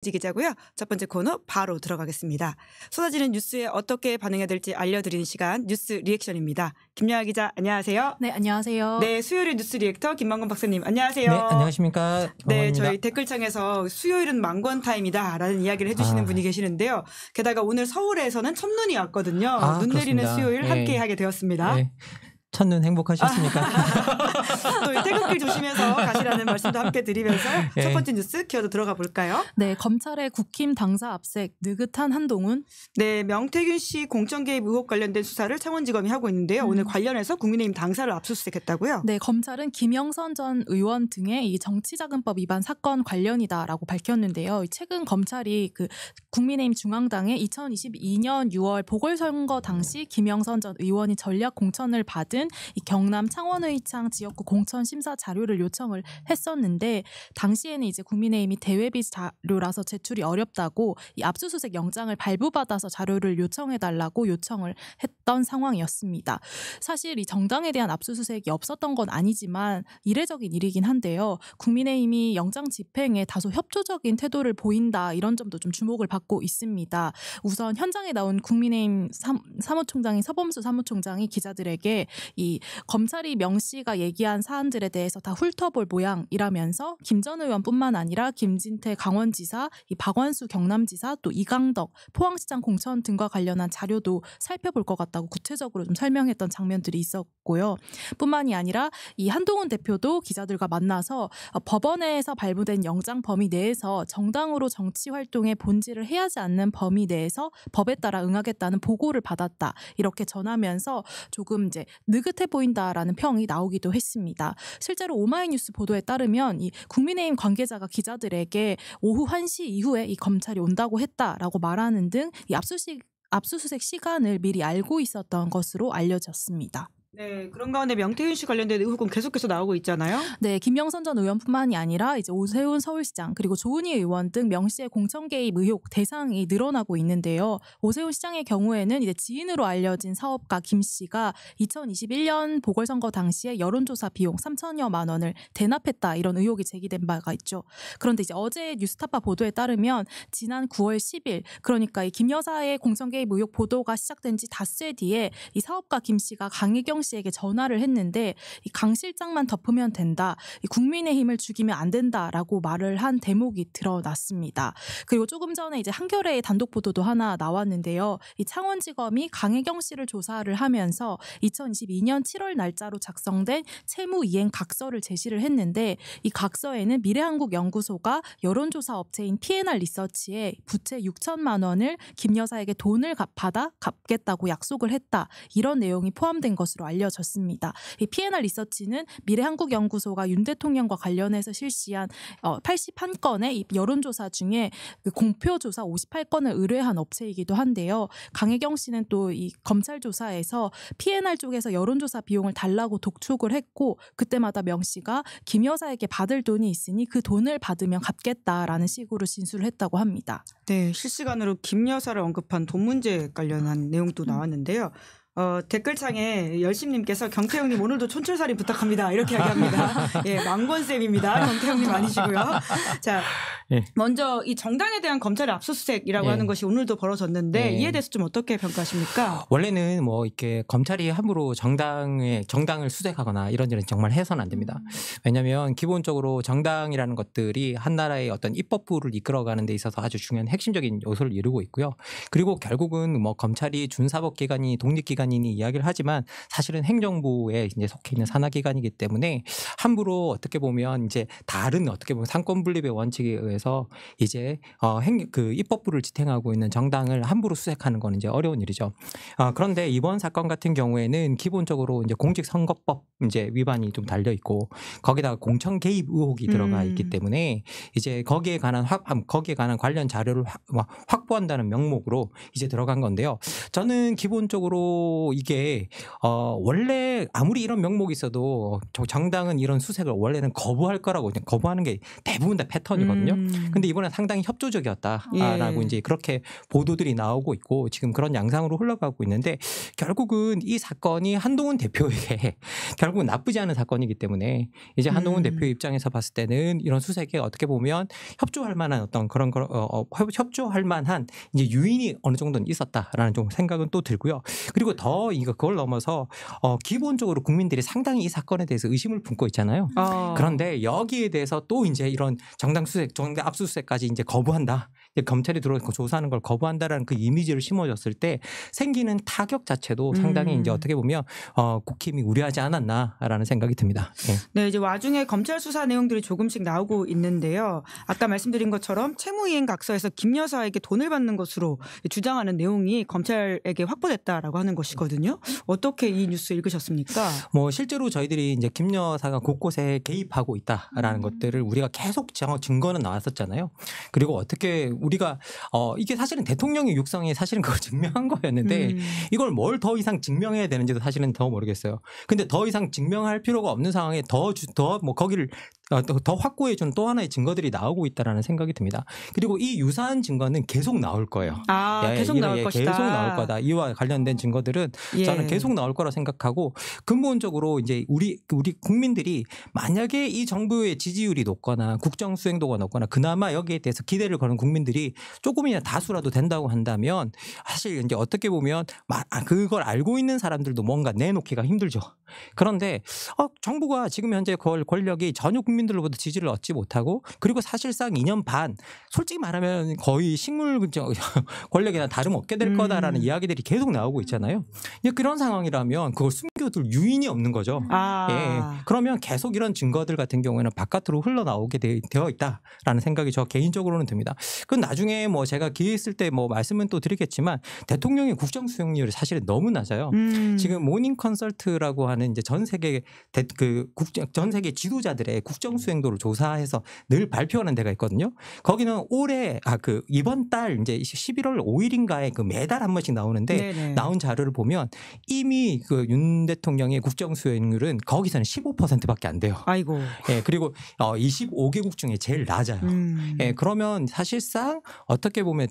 기자고요. 첫 번째 코너 바로 들어가겠습니다. 쏟아지는 뉴스에 어떻게 반응해야 될지 알려드리는 시간 뉴스 리액션입니다. 김여아 기자 안녕하세요. 네, 안녕하세요. 네, 수요일의 뉴스 리액터 김만권 박사님 안녕하세요. 네, 안녕하십니까. 네, 저희 댓글창에서 수요일은 만권 타임이다라는 이야기를 해주시는 분이 계시는데요. 게다가 오늘 서울에서는 첫눈이 왔거든요. 눈 내리는 그렇습니다. 수요일 네. 함께하게 되었습니다. 네. 첫눈 행복하셨습니까? 또 태극기 조심해서 가시라는 말씀도 함께 드리면서 네. 첫 번째 뉴스 키워드 들어가 볼까요? 네, 검찰의 국힘 당사 압색 느긋한 한동훈. 네, 명태균 씨 공천 개입 의혹 관련된 수사를 창원지검이 하고 있는데요. 오늘 관련해서 국민의힘 당사를 압수수색했다고요? 네, 검찰은 김영선 전 의원 등의 이 정치자금법 위반 사건 관련이다라고 밝혔는데요. 최근 검찰이 그 국민의힘 중앙당의 2022년 6월 보궐선거 당시 김영선 전 의원이 전략 공천을 받은 이 경남 창원의창 지역구 공천 심사 자료를 요청을 했었는데 당시에는 이제 국민의힘이 대외비 자료라서 제출이 어렵다고 이 압수수색 영장을 발부받아서 자료를 요청해달라고 요청을 했던 상황이었습니다. 사실 이 정당에 대한 압수수색이 없었던 건 아니지만 이례적인 일이긴 한데요. 국민의힘이 영장 집행에 다소 협조적인 태도를 보인다 이런 점도 좀 주목을 받고 있습니다. 우선 현장에 나온 국민의힘 사무총장인 서범수 사무총장이 기자들에게 이 검찰이 명 씨가 얘기한 사안들에 대해서 다 훑어볼 모양이라면서 김 전 의원뿐만 아니라 김진태 강원지사, 이 박원수 경남지사, 또 이강덕 포항시장 공천 등과 관련한 자료도 살펴볼 것 같다고 구체적으로 좀 설명했던 장면들이 있었고요. 뿐만이 아니라 이 한동훈 대표도 기자들과 만나서 법원에서 발부된 영장 범위 내에서 정당으로 정치 활동에 본질을 해하지 않는 범위 내에서 법에 따라 응하겠다는 보고를 받았다. 이렇게 전하면서 조금 이제 느긋해 보인다라는 평이 나오기도 했습니다. 실제로 오마이뉴스 보도에 따르면 이 국민의힘 관계자가 기자들에게 오후 1시 이후에 이 검찰이 온다고 했다라고 말하는 등 이 압수수색 시간을 미리 알고 있었던 것으로 알려졌습니다. 네, 그런 가운데 명태균 씨 관련된 의혹은 계속해서 나오고 있잖아요. 네, 김영선 전 의원뿐만이 아니라 이제 오세훈 서울시장 그리고 조은희 의원 등 명 씨의 공천 개입 의혹 대상이 늘어나고 있는데요. 오세훈 시장의 경우에는 이제 지인으로 알려진 사업가 김 씨가 2021년 보궐선거 당시에 여론조사 비용 3천여만 원을 대납했다 이런 의혹이 제기된 바가 있죠. 그런데 이제 어제 뉴스타파 보도에 따르면 지난 9월 10일 그러니까 이 김 여사의 공천 개입 의혹 보도가 시작된 지 닷새 뒤에 이 사업가 김 씨가 강혜경 씨에게 전화를 했는데 이 강 실장만 덮으면 된다. 이 국민의힘을 죽이면 안 된다라고 말을 한 대목이 드러났습니다. 그리고 조금 전에 이제 한겨레의 단독 보도도 하나 나왔는데요. 이 창원지검이 강혜경 씨를 조사를 하면서 2022년 7월 날짜로 작성된 채무 이행 각서를 제시를 했는데 이 각서에는 미래한국연구소가 여론조사 업체인 P&R 리서치에 부채 6천만 원을 김 여사에게 돈을 받아 갚겠다고 약속을 했다. 이런 내용이 포함된 것으로 알려졌습니다. 이 P&R 리서치는 미래한국연구소가 윤 대통령과 관련해서 실시한 81건의 이 여론조사 중에 그 공표조사 58건을 의뢰한 업체이기도 한데요. 강혜경 씨는 또 이 검찰 조사에서 P&R 쪽에서 여론조사 비용을 달라고 독촉을 했고 그때마다 명 씨가 김 여사에게 받을 돈이 있으니 그 돈을 받으면 갚겠다라는 식으로 진술을 했다고 합니다. 네, 실시간으로 김 여사를 언급한 돈 문제 관련한 내용도 나왔는데요. 댓글창에 열심님께서 경태형님 오늘도 촌철살인 부탁합니다. 이렇게 이야기합니다. 예, 망권쌤입니다. 경태형님 아니시고요. 자, 예. 먼저 이 정당에 대한 검찰의 압수수색이라고 예. 하는 것이 오늘도 벌어졌는데 예. 이에 대해서 좀 어떻게 평가하십니까? 원래는 뭐 이렇게 검찰이 함부로 정당을 수색하거나 이런 일은 정말 해서는 안 됩니다. 왜냐하면 기본적으로 정당이라는 것들이 한 나라의 어떤 입법부를 이끌어가는 데 있어서 아주 중요한 핵심적인 요소를 이루고 있고요. 그리고 결국은 뭐 검찰이 준사법기관이 독립기관이니 이야기를 하지만 사실은 행정부에 이제 속해 있는 산하기관이기 때문에 함부로 어떻게 보면 이제 다른 어떻게 보면 상권 분립의 원칙에 의해서 이제 그 입법부를 지탱하고 있는 정당을 함부로 수색하는 건 이제 어려운 일이죠. 그런데 이번 사건 같은 경우에는 기본적으로 이제 공직선거법 이제 위반이 좀 달려 있고 거기다가 공천 개입 의혹이 들어가 있기 때문에 이제 거기에 관한 관련 자료를 확보한다는 명목으로 이제 들어간 건데요. 저는 기본적으로 또 이게 원래 아무리 이런 명목이 있어도 정당은 이런 수색을 원래는 거부할 거라고 거부하는 게 대부분 다 패턴이거든요. 근데 이번에 상당히 협조적이었다라고 이제 그렇게 보도들이 나오고 있고 지금 그런 양상으로 흘러가고 있는데 결국은 이 사건이 한동훈 대표에게 결국은 나쁘지 않은 사건이기 때문에 이제 한동훈 대표 입장에서 봤을 때는 이런 수색에 어떻게 보면 협조할 만한 어떤 그런 협조할 만한 이제 유인이 어느 정도는 있었다라는 좀 생각은 또 들고요. 그리고 더 그걸 넘어서 기본적으로 국민들이 상당히 이 사건에 대해서 의심을 품고 있잖아요. 그런데 여기에 대해서 또 이제 이런 정당 수색, 정당 압수수색까지 이제 거부한다. 검찰이 들어오고 조사하는 걸 거부한다라는 그 이미지를 심어줬을 때 생기는 타격 자체도 상당히 이제 어떻게 보면 국힘이 우려하지 않았나라는 생각이 듭니다. 네, 이제 와중에 검찰 수사 내용들이 조금씩 나오고 있는데요. 아까 말씀드린 것처럼 채무이행각서에서 김 여사에게 돈을 받는 것으로 주장하는 내용이 검찰에게 확보됐다라고 하는 것이거든요. 어떻게 이 뉴스 읽으셨습니까? 뭐 실제로 저희들이 이제 김 여사가 곳곳에 개입하고 있다라는 것들을 우리가 계속 증거는 나왔었잖아요. 그리고 어떻게 우리가 이게 사실은 대통령의 육성이 사실은 그걸 증명한 거였는데 이걸 뭘 더 이상 증명해야 되는지도 사실은 더 모르겠어요. 근데 더 이상 증명할 필요가 없는 상황에 더 뭐 거기를 더 확고해 주는 또 하나의 증거들이 나오고 있다라는 생각이 듭니다. 그리고 이 유사한 증거는 계속 나올 거예요. 계속 나올 것이다. 계속 나올 거다. 이와 관련된 증거들은 저는 계속 나올 거라 생각하고 근본적으로 이제 우리 국민들이 만약에 이 정부의 지지율이 높거나 국정 수행도가 높거나 그나마 여기에 대해서 기대를 거는 국민들이 조금이나 다수라도 된다고 한다면 사실 이제 어떻게 보면 그걸 알고 있는 사람들도 뭔가 내놓기가 힘들죠. 그런데 정부가 지금 현재 권력이 전혀 국민들로부터 지지를 얻지 못하고 그리고 사실상 2년 반 솔직히 말하면 거의 식물 권력이나 다름없게 될 거다라는 이야기들이 계속 나오고 있잖아요. 그런 상황이라면 그걸 숨겨둘 유인이 없는 거죠. 그러면 계속 이런 증거들 같은 경우에는 바깥으로 흘러나오게 되어 있다라는 생각이 저 개인적으로는 듭니다. 그건 나중에 뭐 제가 기회 있을 때 뭐 말씀은 또 드리겠지만 대통령의 국정 수행률이 사실은 너무 낮아요. 지금 모닝 컨설트라고 하는 이제 전 세계 전 세계 지도자들의 국정 수행도를 조사해서 늘 발표하는 데가 있거든요. 거기는 올해 이번 달 이제 11월 5일인가에 매달 한 번씩 나오는데 나온 자료를 보면 이미 윤 대통령의 국정 수행률은 거기서는 15%밖에 안 돼요. 아이고. 그리고 25개국 중에 제일 낮아요. 그러면 사실상 어떻게 보면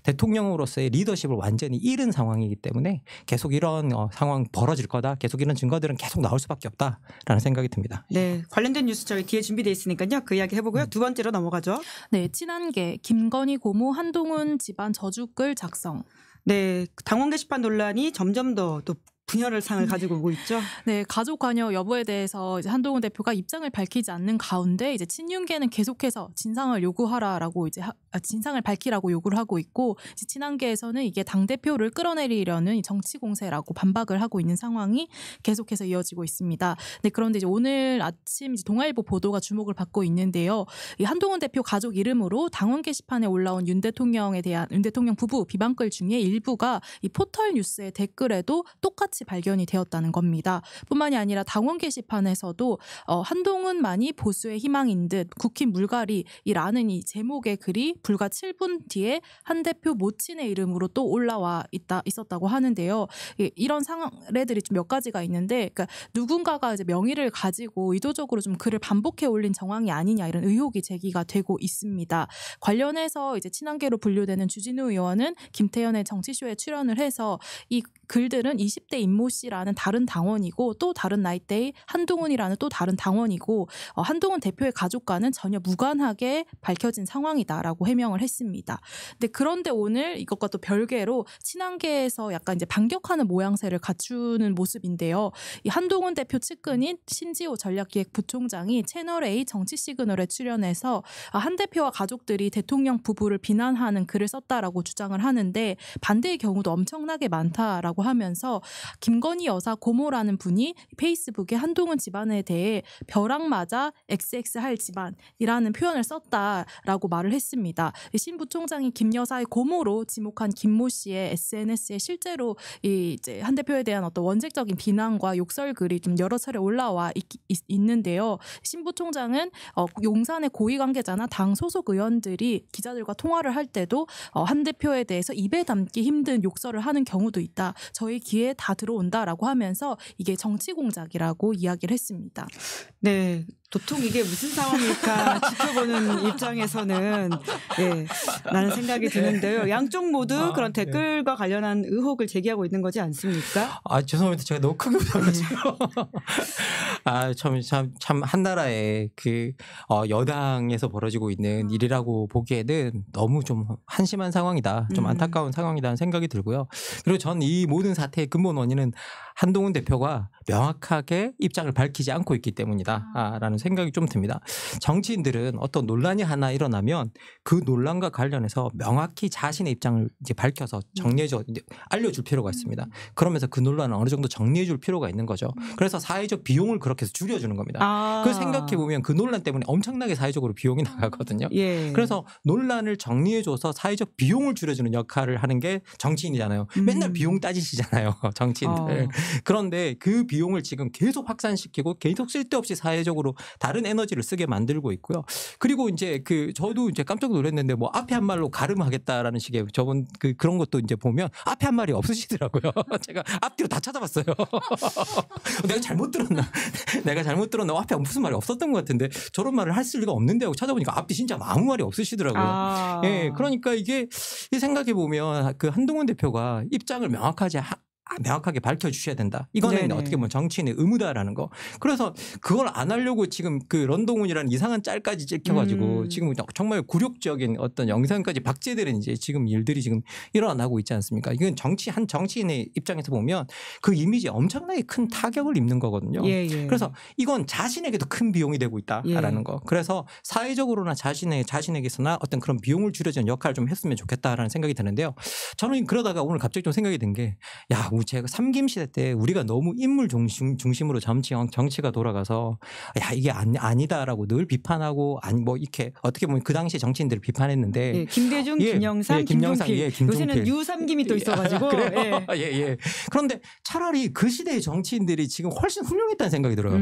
대통령으로서의 리더십을 완전히 잃은 상황이기 때문에 계속 이런 상황 벌어질 거다. 계속 이런 증거들은 계속 나올 수밖에 없다라는 생각이 듭니다. 네, 관련된 뉴스 저희 뒤에 준비되어 있으니까요. 그 이야기 해보고요. 두 번째로 넘어가죠. 네, 친한계 김건희 고모 한동훈 집안 저주글 작성. 네, 당원 게시판 논란이 점점 더 또 분열의 상을 가지고 오고 있죠. 네, 가족 관여 여부에 대해서 이제 한동훈 대표가 입장을 밝히지 않는 가운데 이제 친윤계는 계속해서 진상을 요구하라라고 진상을 밝히라고 요구를 하고 있고 이제 친한계에서는 이게 당 대표를 끌어내리려는 정치 공세라고 반박을 하고 있는 상황이 계속해서 이어지고 있습니다. 네, 그런데 이제 오늘 아침 이제 동아일보 보도가 주목을 받고 있는데요. 이 한동훈 대표 가족 이름으로 당원 게시판에 올라온 윤 대통령 부부 비방글 중에 일부가 이 포털 뉴스의 댓글에도 똑같이 발견이 되었다는 겁니다. 뿐만이 아니라 당원 게시판에서도 한동훈만이 보수의 희망인 듯 국힘 물갈이라는 이 제목의 글이 불과 7분 뒤에 한 대표 모친의 이름으로 또 올라와 있었다고 하는데요. 이런 사례들이 좀 몇 가지가 있는데 그러니까 누군가가 이제 명의를 가지고 의도적으로 좀 글을 반복해 올린 정황이 아니냐 이런 의혹이 제기가 되고 있습니다. 관련해서 이제 친한계로 분류되는 주진우 의원은 김태현의 정치쇼에 출연을 해서 이 글들은 20대 임모 씨라는 다른 당원이고 또 다른 나이대의 한동훈이라는 또 다른 당원이고 한동훈 대표의 가족과는 전혀 무관하게 밝혀진 상황이다라고 해명을 했습니다. 그런데 오늘 이것과 또 별개로 친한계에서 약간 이제 반격하는 모양새를 갖추는 모습인데요. 이 한동훈 대표 측근인 신지호 전략기획부총장이 채널A 정치 시그널에 출연해서 한 대표와 가족들이 대통령 부부를 비난하는 글을 썼다라고 주장을 하는데 반대의 경우도 엄청나게 많다라고 하면서 김건희 여사 고모라는 분이 페이스북에 한동훈 집안에 대해 벼락 맞아 XX할 집안이라는 표현을 썼다라고 말을 했습니다. 신 부총장이 김 여사의 고모로 지목한 김모 씨의 SNS에 실제로 이제 한 대표에 대한 어떤 원색적인 비난과 욕설글이 좀 여러 차례 올라와 있는데요. 신 부총장은 용산의 고위 관계자나 당 소속 의원들이 기자들과 통화를 할 때도 한 대표에 대해서 입에 담기 힘든 욕설을 하는 경우도 있다. 저희 귀에 다 들어온다라고 하면서 이게 정치 공작이라고 이야기를 했습니다. 네. 도통 이게 무슨 상황일까 지켜보는 입장에서는 라는 생각이 드는데요. 양쪽 모두 그런 댓글과 관련한 의혹을 제기하고 있는 거지 않습니까? 죄송합니다. 제가 너무 크게 웃어가지고. 참 한나라의 그 여당에서 벌어지고 있는 일이라고 보기에는 너무 좀 한심한 상황이다. 좀 안타까운 상황이라는 생각이 들고요. 그리고 전 이 모든 사태의 근본 원인은 한동훈 대표가 명확하게 입장을 밝히지 않고 있기 때문이다라는 생각이 좀 듭니다. 정치인들은 어떤 논란이 하나 일어나면 그 논란과 관련해서 명확히 자신의 입장을 이제 밝혀서 정리해줘 알려줄 필요가 있습니다. 그러면서 그 논란을 어느 정도 정리해줄 필요가 있는 거죠. 그래서 사회적 비용을 그렇게 해서 줄여주는 겁니다. 그 생각해 보면 그 논란 때문에 엄청나게 사회적으로 비용이 나가거든요. 그래서 논란을 정리해줘서 사회적 비용을 줄여주는 역할을 하는 게 정치인이잖아요. 맨날 비용 따지시잖아요, 정치인들. 그런데 그 비용을 지금 계속 확산시키고 계속 쓸데없이 사회적으로 다른 에너지를 쓰게 만들고 있고요. 그리고 이제 저도 이제 깜짝 놀랐는데 뭐 앞에 한 말로 가름하겠다라는 식의 저번 그런 것도 이제 보면 앞에 한 말이 없으시더라고요. 제가 앞뒤로 다 찾아봤어요. 내가 잘못 들었나? 앞에 무슨 말이 없었던 것 같은데 저런 말을 할 리가 없는데 하고 찾아보니까 앞뒤 진짜 아무 말이 없으시더라고요. 그러니까 이게 생각해 보면 그 한동훈 대표가 입장을 명확하게 밝혀주셔야 된다. 이거는 어떻게 보면 정치인의 의무다라는 거. 그래서 그걸 안 하려고 지금 그 런동훈이라는 이상한 짤까지 찍혀가지고 지금 정말 굴욕적인 어떤 영상까지 박제되는 이제 지금 일들이 지금 일어나고 있지 않습니까? 이건 한 정치인의 입장에서 보면 그 이미지에 엄청나게 큰 타격을 입는 거거든요. 그래서 이건 자신에게도 큰 비용이 되고 있다라는 거. 그래서 사회적으로나 자신에게서나 어떤 그런 비용을 줄여주는 역할을 좀 했으면 좋겠다라는 생각이 드는데요. 저는 그러다가 오늘 갑자기 좀 생각이 든 게 제가 삼김시대 때 우리가 너무 인물 중심으로 정치가 돌아가서 이게 아니다라고 늘 비판하고 뭐 이렇게 어떻게 보면 그 당시 정치인들을 비판했는데 김대중, 김영삼, 김종필 요새는 유삼김이 또 있어가지고 그런데 차라리 그 시대의 정치인들이 지금 훨씬 훌륭했다는 생각이 들어요.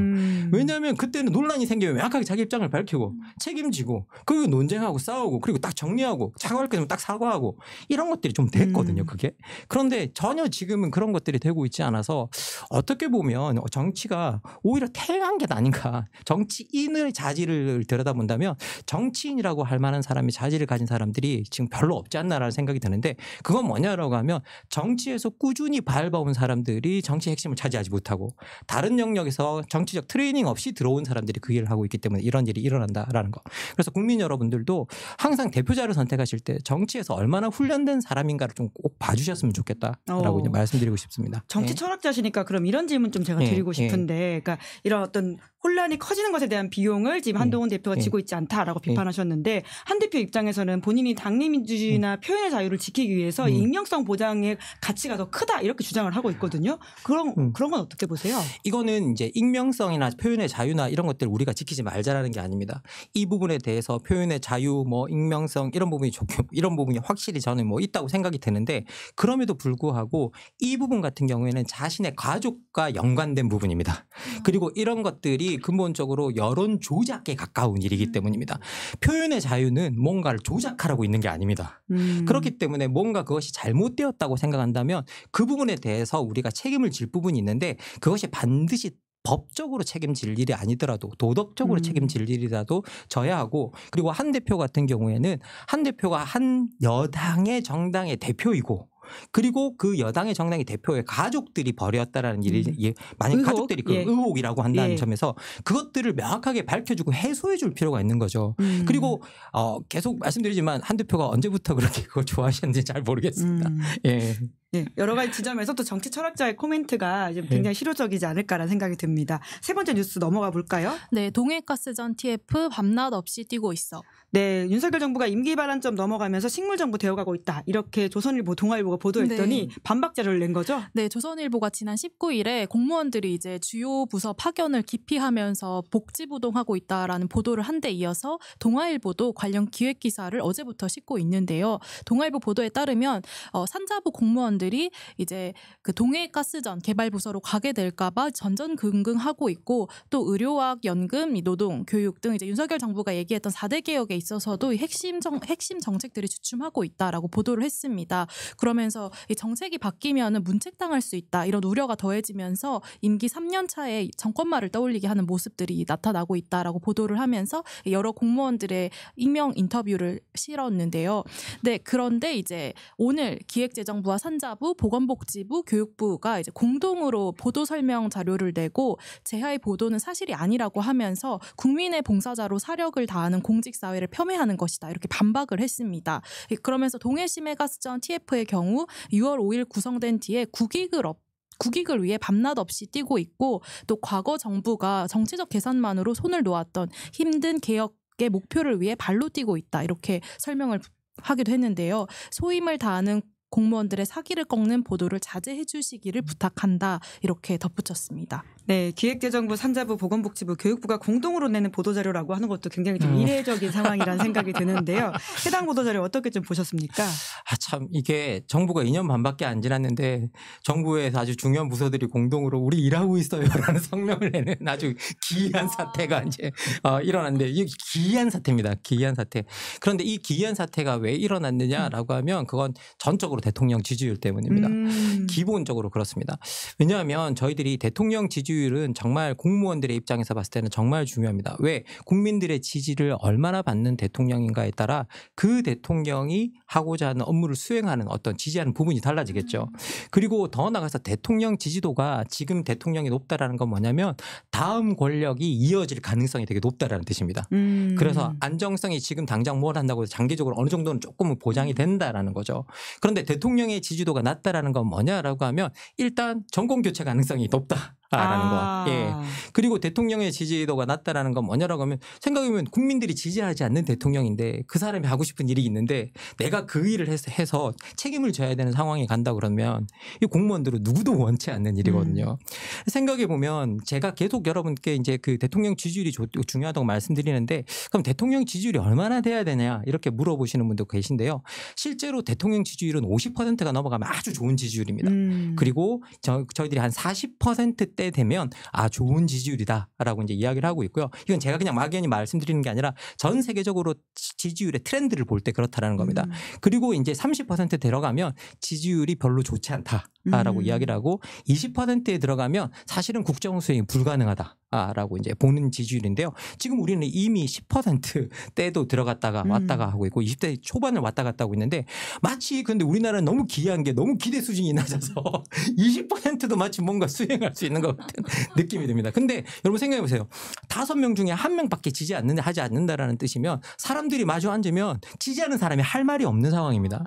왜냐하면 그때는 논란이 생기면 명확하게 자기 입장을 밝히고 책임지고 그리고 논쟁하고 싸우고 그리고 딱 정리하고 사과할 게 되면 딱 사과하고 이런 것들이 좀 됐거든요. 그게. 그런데 전혀 지금은 그런 것들이 되고 있지 않아서 어떻게 보면 정치가 오히려 퇴행한 게 아닌가. 정치인의 자질을 들여다본다면 정치인이라고 할 만한 사람이 자질을 가진 사람들이 지금 별로 없지 않나라는 생각이 드는데 그건 뭐냐라고 하면 정치에서 꾸준히 밟아온 사람들이 정치 핵심을 차지하지 못하고 다른 영역에서 정치적 트레이닝 없이 들어온 사람들이 그 일을 하고 있기 때문에 이런 일이 일어난다라는 거. 그래서 국민 여러분들도 항상 대표자를 선택하실 때 정치에서 얼마나 훈련된 사람인가를 좀 꼭 봐주셨으면 좋겠다라고 이제 말씀드리고 싶습니다. 정치 철학자시니까 그럼 이런 질문 좀 제가 드리고 싶은데 그러니까 이런 어떤 혼란이 커지는 것에 대한 비용을 지금 한동훈 대표가 지고 있지 않다라고 비판하셨는데 한 대표 입장에서는 본인이 당리민주주의나 표현의 자유를 지키기 위해서 익명성 보장의 가치가 더 크다 이렇게 주장을 하고 있거든요. 그런 건 어떻게 보세요? 이거는 이제 익명성이나 표현의 자유나 이런 것들 우리가 지키지 말자라는 게 아닙니다. 이 부분에 대해서 표현의 자유, 뭐 익명성 이런 부분이 이런 부분이 확실히 저는 뭐 있다고 생각이 드는데 그럼에도 불구하고 이 부분 같은 경우에는 자신의 가족과 연관된 부분입니다. 그리고 이런 것들이 근본적으로 여론 조작에 가까운 일이기 때문입니다. 표현의 자유는 뭔가를 조작하라고 있는 게 아닙니다. 그렇기 때문에 뭔가 그것이 잘못되었다고 생각한다면 그 부분에 대해서 우리가 책임을 질 부분이 있는데 그것이 반드시 법적으로 책임질 일이 아니더라도 도덕적으로 책임질 일이라도 져야 하고 그리고 한 대표 같은 경우에는 한 대표가 한 여당의 정당의 대표이고 그리고 그 여당의 정당의 대표의 가족들이 벌였다라는 일이 만약 가족들이 그 의혹이라고 한다는 점에서 그것들을 명확하게 밝혀주고 해소해 줄 필요가 있는 거죠. 그리고 계속 말씀드리지만 한 대표가 언제부터 그렇게 그걸 좋아하셨는지 잘 모르겠습니다. 여러 가지 지점에서 또 정치 철학자의 코멘트가 굉장히 실효적이지 않을까라는 생각이 듭니다. 세 번째 뉴스 넘어가 볼까요? 네, 동해가스전 TF 밤낮 없이 뛰고 있어. 네, 윤석열 정부가 임기 발안점 넘어가면서 식물정부 되어가고 있다. 이렇게 조선일보, 동아일보가 보도했더니 네. 반박 자료를 낸 거죠? 네, 조선일보가 지난 19일에 공무원들이 이제 주요 부서 파견을 기피하면서 복지부동하고 있다라는 보도를 한 데 이어서 동아일보도 관련 기획 기사를 어제부터 싣고 있는데요. 동아일보 보도에 따르면 산자부 공무원들이 이제 그 동해가스전 개발 부서로 가게 될까봐 전전긍긍하고 있고 또 의료학, 연금, 노동, 교육 등 이제 윤석열 정부가 얘기했던 4대 개혁에 있어서도 핵심 정책들이 주춤하고 있다라고 보도를 했습니다. 그러면서 이 정책이 바뀌면은 문책당할 수 있다 이런 우려가 더해지면서 임기 3년 차에 정권말을 떠올리게 하는 모습들이 나타나고 있다라고 보도를 하면서 여러 공무원들의 익명 인터뷰를 실었는데요. 네, 그런데 이제 오늘 기획재정부와 산자부, 보건복지부, 교육부가 이제 공동으로 보도 설명 자료를 내고 제하의 보도는 사실이 아니라고 하면서 국민의 봉사자로 사력을 다하는 공직사회를 폄훼하는 것이다 이렇게 반박을 했습니다. 그러면서 동해심해가스전 TF의 경우 6월 5일 구성된 뒤에 국익을 위해 밤낮 없이 뛰고 있고 또 과거 정부가 정치적 계산만으로 손을 놓았던 힘든 개혁의 목표를 위해 발로 뛰고 있다 이렇게 설명을 하기도 했는데요. 소임을 다하는 공무원들의 사기를 꺾는 보도를 자제해 주시기를 부탁한다 이렇게 덧붙였습니다. 네, 기획재정부, 산자부, 보건복지부, 교육부가 공동으로 내는 보도자료라고 하는 것도 굉장히 좀 이례적인 상황이라는 생각이 드는데요. 해당 보도자료 어떻게 좀 보셨습니까? 참 이게 정부가 2년 반밖에 안 지났는데 정부에서 아주 중요한 부서들이 공동으로 우리 일하고 있어요라는 성명을 내는 아주 기이한 사태가 이제 일어났는데 이게 기이한 사태입니다. 기이한 사태. 그런데 이 기이한 사태가 왜 일어났느냐라고 하면 그건 전적으로 대통령 지지율 때문입니다. 기본적으로 그렇습니다. 왜냐하면 저희들이 대통령 지지율은 정말 공무원들의 입장에서 봤을 때는 정말 중요합니다. 왜? 국민들의 지지를 얼마나 받는 대통령인가에 따라 그 대통령이 하고자 하는 업무를 수행하는 어떤 지지하는 부분이 달라지겠죠. 그리고 더 나아가서 대통령 지지도가 지금 대통령이 높다라는 건 뭐냐면 다음 권력이 이어질 가능성이 되게 높다라는 뜻입니다. 그래서 안정성이 지금 당장 뭘 한다고 해서 장기적으로 어느 정도는 조금은 보장이 된다라는 거죠. 그런데 대통령의 지지도가 낮다라는 건 뭐냐라고 하면 일단 정권 교체 가능성이 높다. 라는 거. 예. 그리고 대통령의 지지도가 낮다라는 건 뭐냐라고 하면 생각해보면 국민들이 지지하지 않는 대통령인데 그 사람이 하고 싶은 일이 있는데 내가 그 일을 해서 책임을 져야 되는 상황에 간다 그러면 이 공무원들은 누구도 원치 않는 일이거든요. 생각해보면 제가 계속 여러분께 이제 그 대통령 지지율이 중요하다고 말씀드리는데 그럼 대통령 지지율이 얼마나 돼야 되냐 이렇게 물어보시는 분도 계신데요. 실제로 대통령 지지율은 50%가 넘어가면 아주 좋은 지지율입니다. 그리고 저희들이 한 40% 때 되면 좋은 지지율이다라고 이제 이야기를 하고 있고요. 이건 제가 그냥 막연히 말씀드리는 게 아니라 전 세계적으로 지지율의 트렌드를 볼 때 그렇다라는 겁니다. 그리고 이제 30% 들어가면 지지율이 별로 좋지 않다라고 이야기를 하고 20%에 들어가면 사실은 국정 수행이 불가능하다라고 이제 보는 지지율인데요. 지금 우리는 이미 10%대도 들어갔다가 왔다가 하고 있고 20대 초반을 왔다 갔다 하고 있는데 마치 근데 우리나라는 너무 기이한 게 너무 기대 수준이 낮아서 20%도 마치 뭔가 수행할 수 있는 것 같은 느낌이 듭니다. 근데 여러분 생각해 보세요. 5명 중에 1명밖에 하지 않는다라는 뜻이면 사람들이 마주 앉으면 지지하는 사람이 할 말이 없는 상황입니다.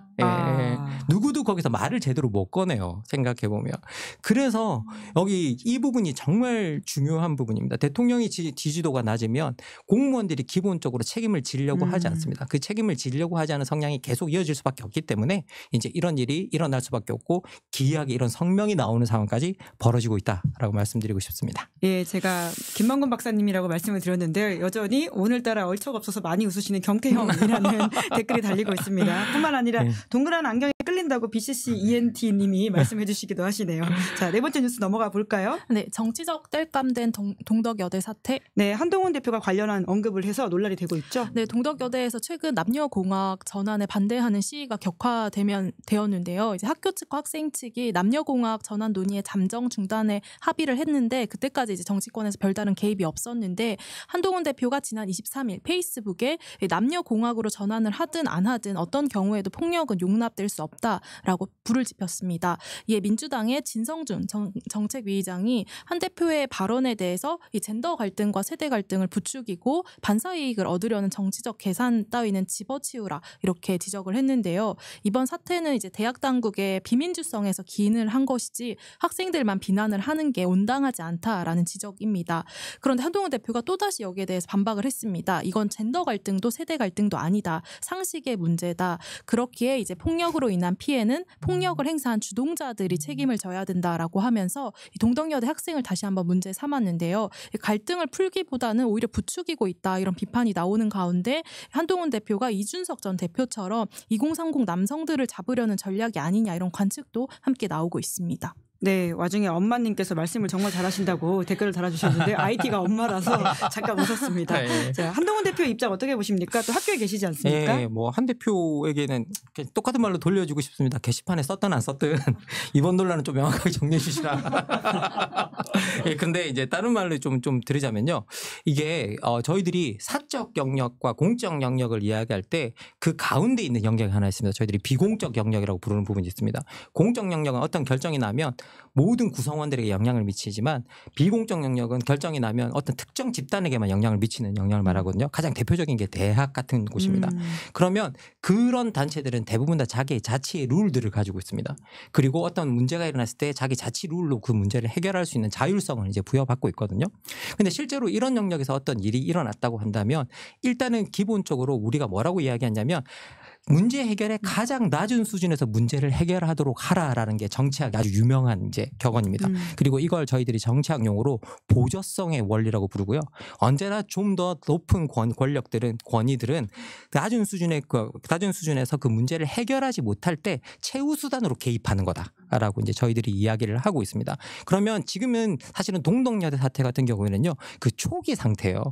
누구도 거기서 말을 제대로 못 꺼내요. 생각해 보면. 그래서 여기 이 부분이 정말 중요한 부분입니다. 대통령이 지지도가 낮으면 공무원들이 기본적으로 책임을 지려고 하지 않습니다. 그 책임을 지려고 하지 않은 성향이 계속 이어질 수밖에 없기 때문에 이제 이런 일이 일어날 수밖에 없고 기이하게 이런 성명이 나오는 상황까지 벌어지고 있다라고 말씀드리고 싶습니다. 예, 제가 김만곤 박사님이라고 말씀을 드렸는데 여전히 오늘따라 얼척없어서 많이 웃으시는 경태형이라는 댓글이 달리고 있습니다. 뿐만 아니라 동그란 안경에 끌린다고 BCC ENT님이 말씀해 주시기도 하시네요. 자, 네 번째 뉴스 넘어가 볼까요? 네, 정치적 땔감된 동덕여대 사태. 네, 한동훈 대표가 관련한 언급을 해서 논란이 되고 있죠. 네, 동덕여대에서 최근 남녀공학 전환에 반대하는 시위가 격화되었는데요. 이제 학교 측과 학생 측이 남녀공학 전환 논의의 잠정 중단에 합의를 했는데 그때까지 이제 정치권에서 별다른 개입이 없었는데 한동훈 대표가 지난 23일 페이스북에 남녀공학으로 전환을 하든 안 하든 어떤 경우에도 폭력은 용납될 수 없다. 안타깝다라고 불을 지폈습니다. 이에 민주당의 진성준 정책위의장이 한 대표의 발언에 대해서 이 젠더 갈등과 세대 갈등을 부추기고 반사 이익을 얻으려는 정치적 계산 따위는 집어치우라 이렇게 지적을 했는데요. 이번 사태는 이제 대학 당국의 비민주성에서 기인을 한 것이지 학생들만 비난을 하는 게 온당하지 않다라는 지적입니다. 그런데 한동훈 대표가 또다시 여기에 대해서 반박을 했습니다. 이건 젠더 갈등도 세대 갈등도 아니다. 상식의 문제다. 그렇기에 이제 폭력으로 인한 피해는 폭력을 행사한 주동자들이 책임을 져야 된다라고 하면서 동덕여대 학생을 다시 한번 문제 삼았는데요. 갈등을 풀기보다는 오히려 부추기고 있다 이런 비판이 나오는 가운데 한동훈 대표가 이준석 전 대표처럼 2030 남성들을 잡으려는 전략이 아니냐 이런 관측도 함께 나오고 있습니다. 네, 와중에 엄마님께서 말씀을 정말 잘하신다고 댓글을 달아주셨는데 IT가 엄마라서 잠깐 웃었습니다. 네. 자, 한동훈 대표 입장 어떻게 보십니까? 또 학교에 계시지 않습니까? 네, 뭐 한 대표에게는 똑같은 말로 돌려주고 싶습니다. 게시판에 썼든 안 썼든 이번 논란은 좀 명확하게 정리해 주시라. 예, 근데 이제 다른 말로 좀 드리자면요. 이게 저희들이 사적 영역과 공적 영역을 이야기할 때 그 가운데 있는 영역이 하나 있습니다. 저희들이 비공적 영역이라고 부르는 부분이 있습니다. 공적 영역은 어떤 결정이 나면 모든 구성원들에게 영향을 미치지만 비공적 영역은 결정이 나면 어떤 특정 집단에게만 영향을 미치는 영역을 말하거든요. 가장 대표적인 게 대학 같은 곳입니다. 그러면 그런 단체들은 대부분 다 자기의 자치의 룰들을 가지고 있습니다. 그리고 어떤 문제가 일어났을 때 자기 자치 룰로 그 문제를 해결할 수 있는 자율성을 이제 부여받고 있거든요. 근데 실제로 이런 영역에서 어떤 일이 일어났다고 한다면 일단은 기본적으로 우리가 뭐라고 이야기하냐면 문제 해결의 가장 낮은 수준에서 문제를 해결하도록 하라라는 게 정치학의 아주 유명한 이제 격언입니다. 그리고 이걸 저희들이 정치학 용어로 보조성의 원리라고 부르고요. 언제나 좀 더 높은 권위들은 낮은 수준에서 그 문제를 해결하지 못할 때 최후 수단으로 개입하는 거다라고 이제 저희들이 이야기를 하고 있습니다. 그러면 지금은 사실은 동덕여대 사태 같은 경우에는요, 그 초기 상태예요.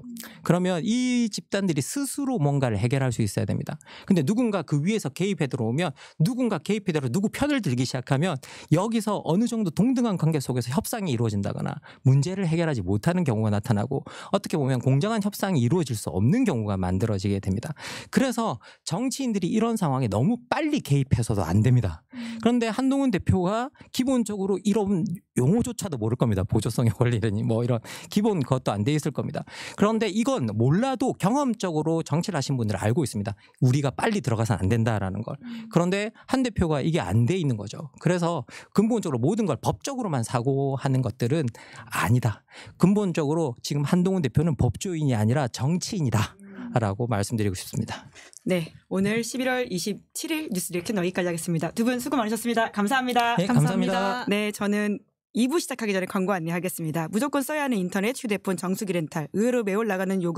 그러면 이 집단들이 스스로 뭔가를 해결할 수 있어야 됩니다. 근데 누군가 그 위에서 개입해 들어오면 누군가 개입해 들어 누구 편을 들기 시작하면 여기서 어느 정도 동등한 관계 속에서 협상이 이루어진다거나 문제를 해결하지 못하는 경우가 나타나고 어떻게 보면 공정한 협상이 이루어질 수 없는 경우가 만들어지게 됩니다. 그래서 정치인들이 이런 상황에 너무 빨리 개입해서도 안 됩니다. 그런데 한동훈 대표가 기본적으로 이런 용어조차도 모를 겁니다. 보조성의 권리라니 뭐 이런 기본 것도 안 돼 있을 겁니다. 그런데 이건 몰라도 경험적으로 정치를 하신 분들은 알고 있습니다. 우리가 빨리 들어가서는 안 된다라는 걸. 그런데 한 대표가 이게 안 돼 있는 거죠. 그래서 근본적으로 모든 걸 법적으로만 사고하는 것들은 아니다. 근본적으로 지금 한동훈 대표는 법조인이 아니라 정치인이다. 라고 말씀드리고 싶습니다. 네, 오늘 11월 27일 뉴스 리액션 여기까지 하겠습니다. 두 분 수고 많으셨습니다. 감사합니다. 네, 감사합니다. 네, 저는 2부 시작하기 전에 광고 안내하겠습니다. 무조건 써야 하는 인터넷, 휴대폰, 정수기 렌탈, 의외로 매월 나가는 요금